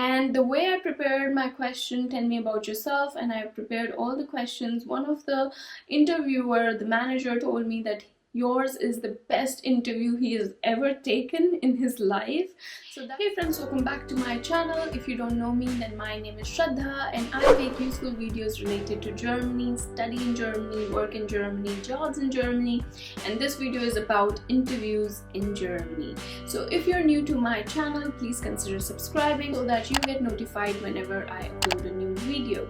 And the way I prepared my question, tell me about yourself, and I prepared all the questions. One of the interviewer, the manager, told me that yours is the best interview he has ever taken in his life. So hey friends, welcome back to my channel. If you don't know me, then my name is Shraddha and I make useful videos related to Germany, study in Germany, work in Germany, jobs in Germany, and this video is about interviews in Germany. So if you're new to my channel, please consider subscribing so that you get notified whenever I upload a new video.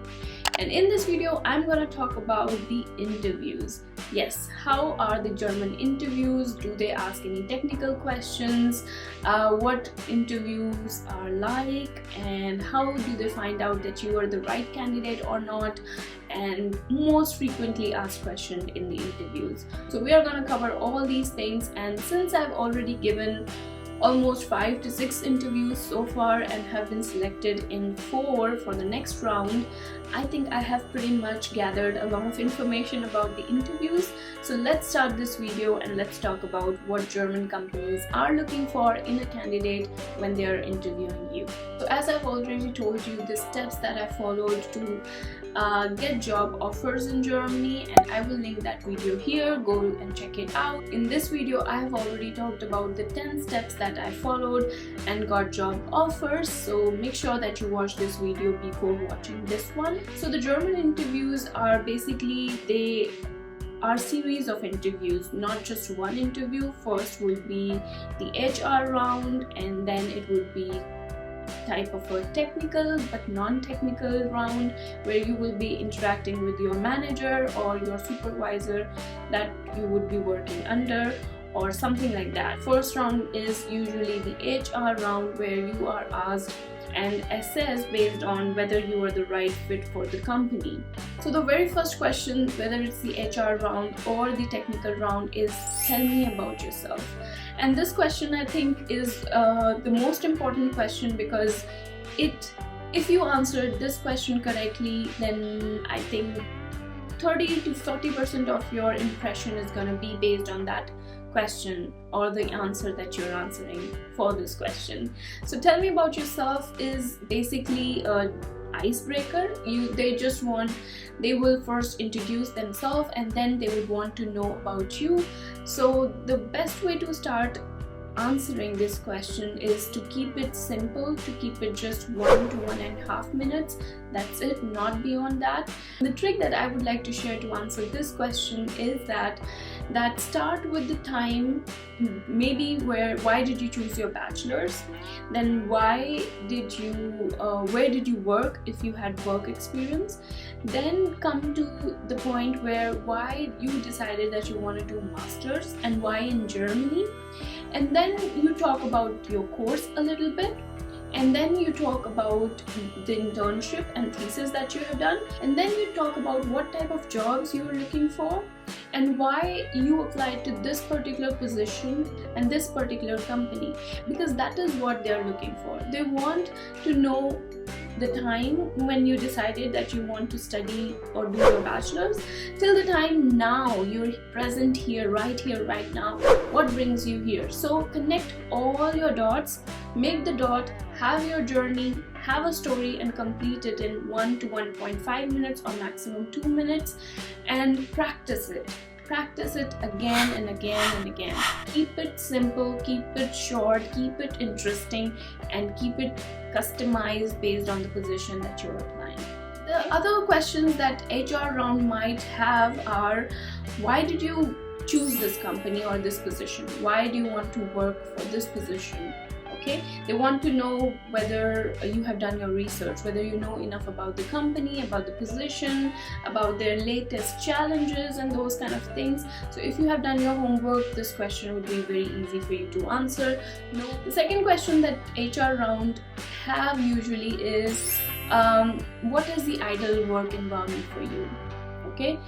And in this video, I'm going to talk about the interviews. Yes, how are the German interviews? Do they ask any technical questions? What interviews are like? And how do they find out that you are the right candidate or not? And most frequently asked question in the interviews. So we are going to cover all these things, and since I've already given almost 5 to 6 interviews so far and have been selected in 4 for the next round, I think I have pretty much gathered a lot of information about the interviews. So let's start this video and let's talk about what German companies are looking for in a candidate when they are interviewing you. So as I've already told you, the steps that I followed to get job offers in Germany, and I will link that video here. Go and check it out. In this video, I have already talked about the 10 steps that I followed and got job offers, so make sure that you watch this video before watching this one. So the German interviews are basically, they are series of interviews, not just one interview. First will be the HR round, and then it would be type of a technical but non-technical round where you will be interacting with your manager or your supervisor that you would be working under or something like that. First round is usually the HR round where you are asked and assessed based on whether you are the right fit for the company. So the very first question, whether it's the HR round or the technical round, is tell me about yourself. And this question, I think, is the most important question, because if you answered this question correctly, then I think 30 to 40% of your impression is going to be based on that question or the answer that you're answering for this question. So tell me about yourself is basically a icebreaker. They will first introduce themselves and then they would want to know about you. So the best way to start answering this question is to keep it simple, to keep it just 1 to 1.5 minutes. That's it, not beyond that. The trick that I would like to share to answer this question is that start with the time, maybe why did you choose your bachelor's, then where did you work if you had work experience, then come to the point where why you decided that you want to do master's and why in Germany, and then you talk about your course a little bit, and then you talk about the internship and thesis that you have done, and then you talk about what type of jobs you are looking for and why you applied to this particular position and this particular company, because that is what they are looking for. They want to know the time when you decided that you want to study or do your bachelor's till the time now you're present here right now, what brings you here. So connect all your dots, make the dot, have your journey, have a story, and complete it in 1 to 1.5 minutes or maximum 2 minutes, and practice it again and again and again. Keep it simple, keep it short, keep it interesting, and keep it customized based on the position that you're applying. The other questions that HR round might have are, why did you choose this company or this position? Why do you want to work for this position? Okay, they want to know whether you have done your research, whether you know enough about the company, about the position, about their latest challenges and those kind of things. So if you have done your homework, this question would be very easy for you to answer. No. The second question that HR round have usually is, what is the ideal work environment for you? Okay,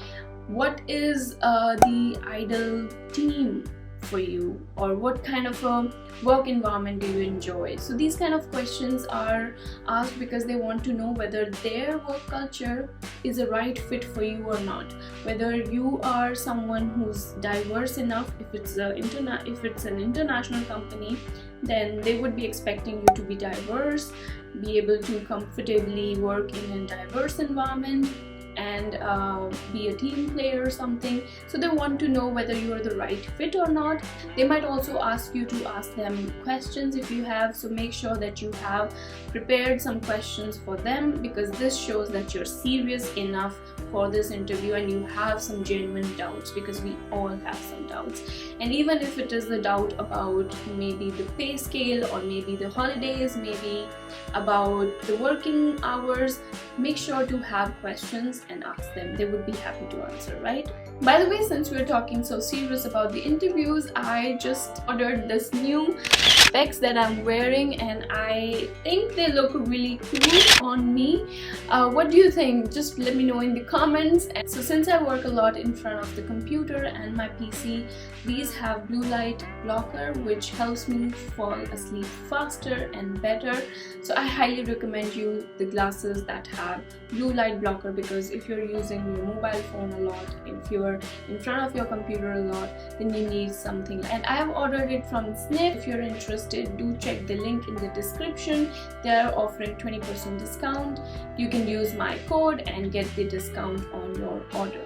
what is the ideal team for you, or what kind of a work environment do you enjoy? So these kind of questions are asked because they want to know whether their work culture is a right fit for you or not, whether you are someone who's diverse enough. If it's an international company, then they would be expecting you to be diverse be able to comfortably work in a diverse environment and be a team player or something. So they want to know whether you are the right fit or not. They might also ask you to ask them questions if you have, so make sure that you have prepared some questions for them, because this shows that you're serious enough for this interview and you have some genuine doubts, because we all have some doubts. And even if it is the doubt about maybe the pay scale, or maybe the holidays, maybe about the working hours, make sure to have questions and ask them. They would be happy to answer, right? By the way, since we're talking so serious about the interviews, I just ordered this new specs that I'm wearing and I think they look really cool on me. What do you think? Just let me know in the comments. And so since I work a lot in front of the computer and my PC, these have blue light blocker, which helps me fall asleep faster and better. So I highly recommend you the glasses that have blue light blocker, because if you're using your mobile phone a lot, if you're in front of your computer a lot, then you need something. And I have ordered it from Snip. If you're interested, do check the link in the description. They are offering 20% discount. You can use my code and get the discount on your order.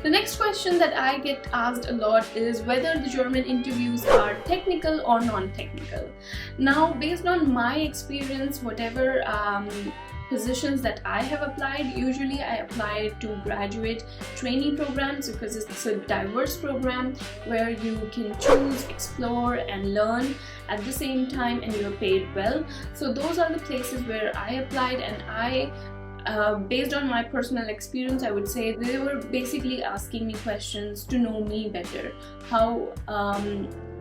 The next question that I get asked a lot is whether the German interviews are technical or non-technical. Now, based on my experience, whatever positions that I have applied, usually I apply to graduate trainee programs, because it's a diverse program where you can choose, explore and learn at the same time, and you're paid well. So those are the places where I applied, and based on my personal experience, I would say they were basically asking me questions to know me better. How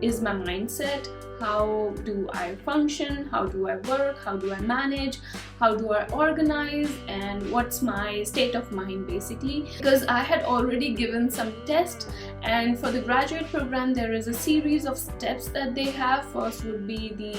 is my mindset? How do I function? How do I work? How do I manage? How do I organize? And what's my state of mind, basically? Because I had already given some tests, and for the graduate program there is a series of steps that they have. First would be the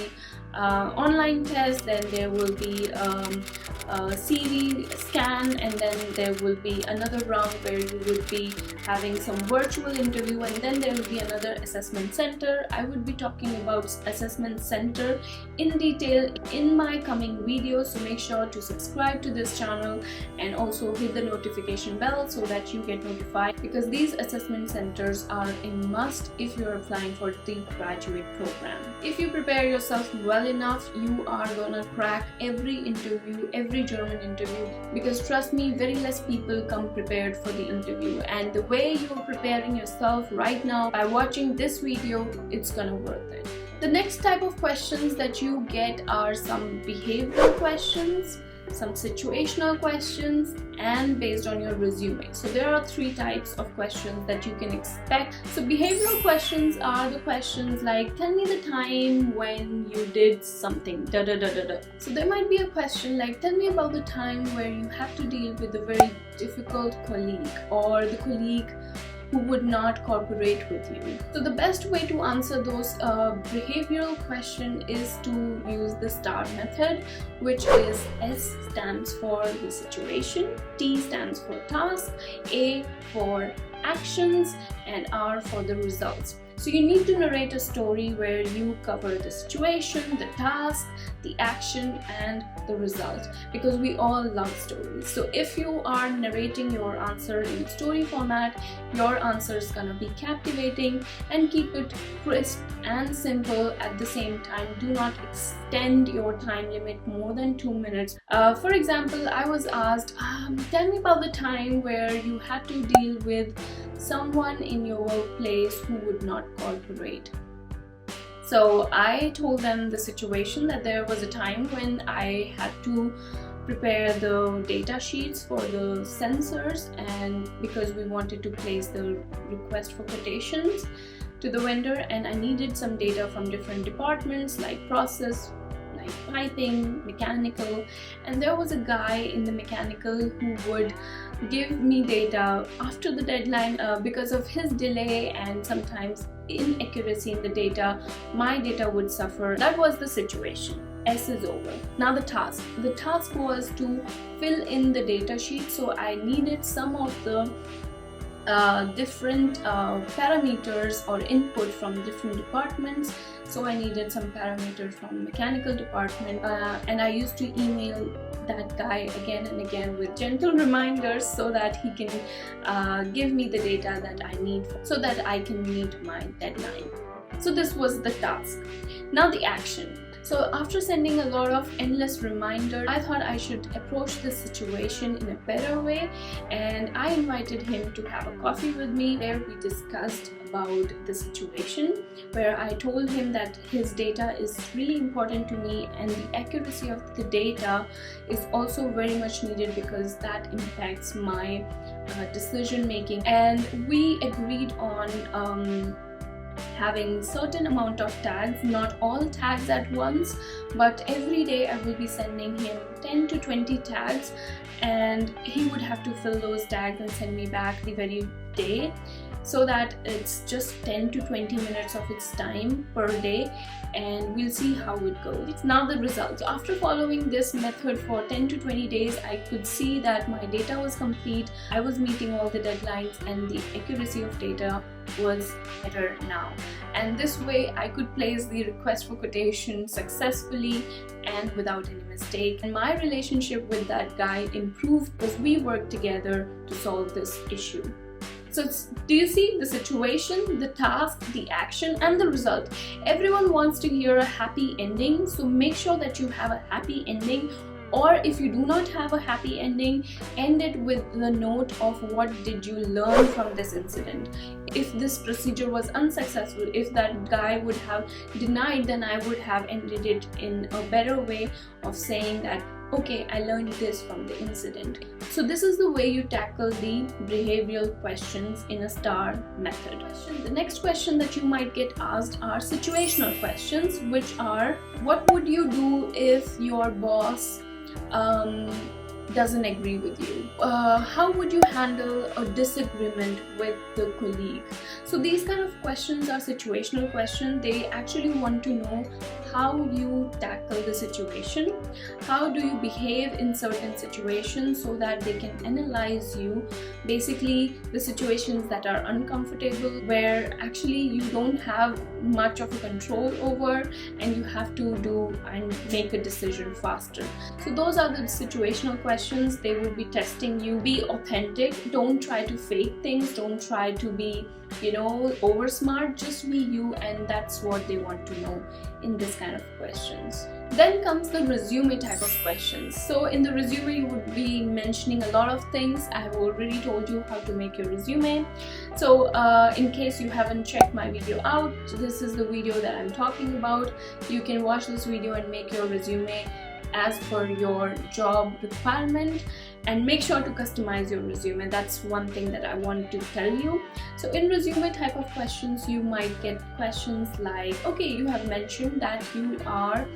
online test, then there will be a CV scan, and then there will be another round where you would be having some virtual interview, and then there will be another assessment center. I would be talking about assessment center in detail in my coming videos, so make sure to subscribe to this channel and also hit the notification bell so that you get notified, because these assessment centers are a must if you're applying for the graduate program. If you prepare yourself well enough, you are gonna crack every interview, every German interview, because trust me, very less people come prepared for the interview, and the way you're preparing yourself right now by watching this video, it's gonna worth it. The next type of questions that you get are some behavioral questions, some situational questions, and based on your resume. So there are 3 types of questions that you can expect. So behavioral questions are the questions like, tell me the time when you did something, da da da da da. So there might be a question like, tell me about the time where you had to deal with a very difficult colleague, or the colleague who would not cooperate with you. So the best way to answer those behavioral questions is to use the STAR method, which is S stands for the situation, T stands for task, A for actions, and R for the results. So you need to narrate a story where you cover the situation, the task, the action, and the result, because we all love stories. So if you are narrating your answer in story format, your answer is gonna be captivating, and keep it crisp and simple at the same time. Do not extend your time limit more than 2 minutes. For example, I was asked, tell me about the time where you had to deal with someone in your workplace who would not cooperate. So I told them the situation, that there was a time when I had to prepare the data sheets for the sensors, and because we wanted to place the request for quotations to the vendor, and I needed some data from different departments like process, like piping, mechanical, and there was a guy in the mechanical who would give me data after the deadline. Because of his delay and sometimes inaccuracy in the data, my data would suffer. That was the situation. S is over. Now the task. The task was to fill in the data sheet, so I needed some of the different parameters or input from different departments. So I needed some parameters from mechanical department, and I used to email that guy again and again with gentle reminders so that he can give me the data that I need so that I can meet my deadline. So this was the task. Now the action. So after sending a lot of endless reminders, I thought I should approach this situation in a better way, and I invited him to have a coffee with me where we discussed about the situation, where I told him that his data is really important to me and the accuracy of the data is also very much needed because that impacts my decision making. And we agreed on having certain amount of tags, not all tags at once, but every day I will be sending him 10 to 20 tags, and he would have to fill those tags and send me back the very day, so that it's just 10 to 20 minutes of its time per day, and we'll see how it goes. Now the results. After following this method for 10 to 20 days, I could see that my data was complete, I was meeting all the deadlines, and the accuracy of data was better now. And this way I could place the request for quotation successfully and without any mistake. And my relationship with that guy improved because we worked together to solve this issue. So do you see the situation, the task, the action, and the result? Everyone wants to hear a happy ending, so make sure that you have a happy ending. Or if you do not have a happy ending, end it with the note of what did you learn from this incident. If this procedure was unsuccessful, if that guy would have denied, then I would have ended it in a better way of saying that, okay, I learned this from the incident. So this is the way you tackle the behavioral questions in a STAR method. The next question that you might get asked are situational questions, which are, what would you do if your boss doesn't agree with you? How would you handle a disagreement with the colleague? So these kind of questions are situational questions. They actually want to know how you tackle the situation, how do you behave in certain situations, so that they can analyze you, basically the situations that are uncomfortable, where actually you don't have much of a control over and you have to do and make a decision faster. So those are the situational questions. They will be testing you. Be authentic, don't try to fake things, don't try to be, over smart, just be you, and that's what they want to know in this kind of questions. Then comes the resume type of questions. So in the resume you would be mentioning a lot of things. I have already told you how to make your resume. So in case you haven't checked my video out, this is the video that I'm talking about. You can watch this video and make your resume as per your job requirement, and make sure to customize your resume. That's one thing that I want to tell you. So in resume type of questions, you might get questions like, okay, you have mentioned that you are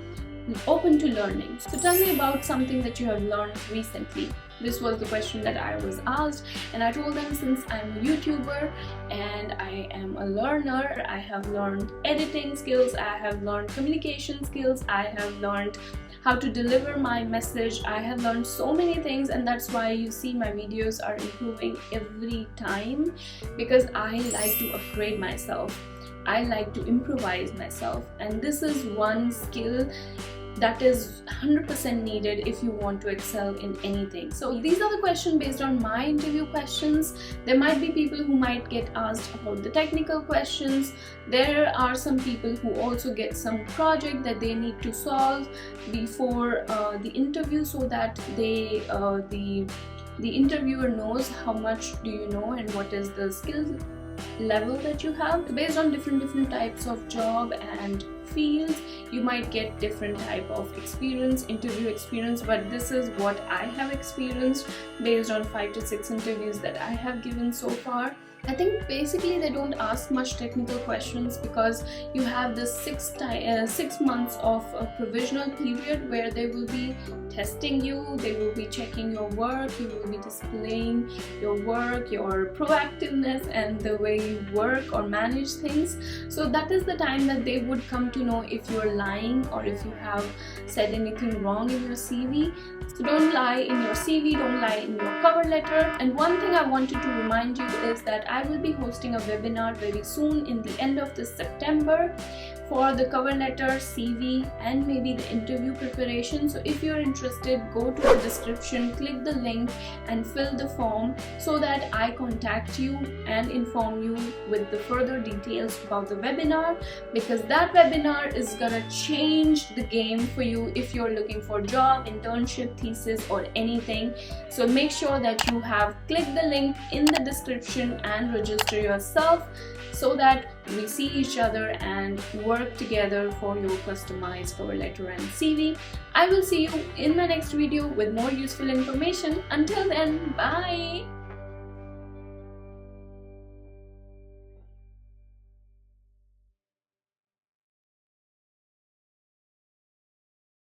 open to learning, so tell me about something that you have learned recently. This was the question that I was asked, and I told them, since I'm a YouTuber and I am a learner, I have learned editing skills, I have learned communication skills, I have learned how to deliver my message. I have learned so many things, and that's why you see my videos are improving every time, because I like to upgrade myself. I like to improvise myself, and this is one skill that is 100% needed if you want to excel in anything. So these are the questions based on my interview questions. There might be people who might get asked about the technical questions. There are some people who also get some project that they need to solve before the interview, so that they the interviewer knows how much do you know and what is the skills level that you have. Based on different types of job and fields, you might get different type of experience, interview experience, but this is what I have experienced based on 5 to 6 interviews that I have given so far. I think basically they don't ask much technical questions because you have this 6 months of a provisional period where they will be testing you, they will be checking your work, you will be displaying your work, your proactiveness and the way you work or manage things. So that is the time that they would come to know if you're lying or if you have said anything wrong in your CV. So don't lie in your CV, don't lie in your cover letter. And one thing I wanted to remind you is that I will be hosting a webinar very soon in the end of this September for the cover letter, CV, and maybe the interview preparation. So if you're interested, go to the description, click the link and fill the form so that I contact you and inform you with the further details about the webinar, because that webinar is gonna change the game for you if you're looking for job, internship, thesis, or anything. So make sure that you have clicked the link in the description and register yourself so that we see each other and work together for your customized cover letter and CV. I will see you in my next video with more useful information. Until then, bye!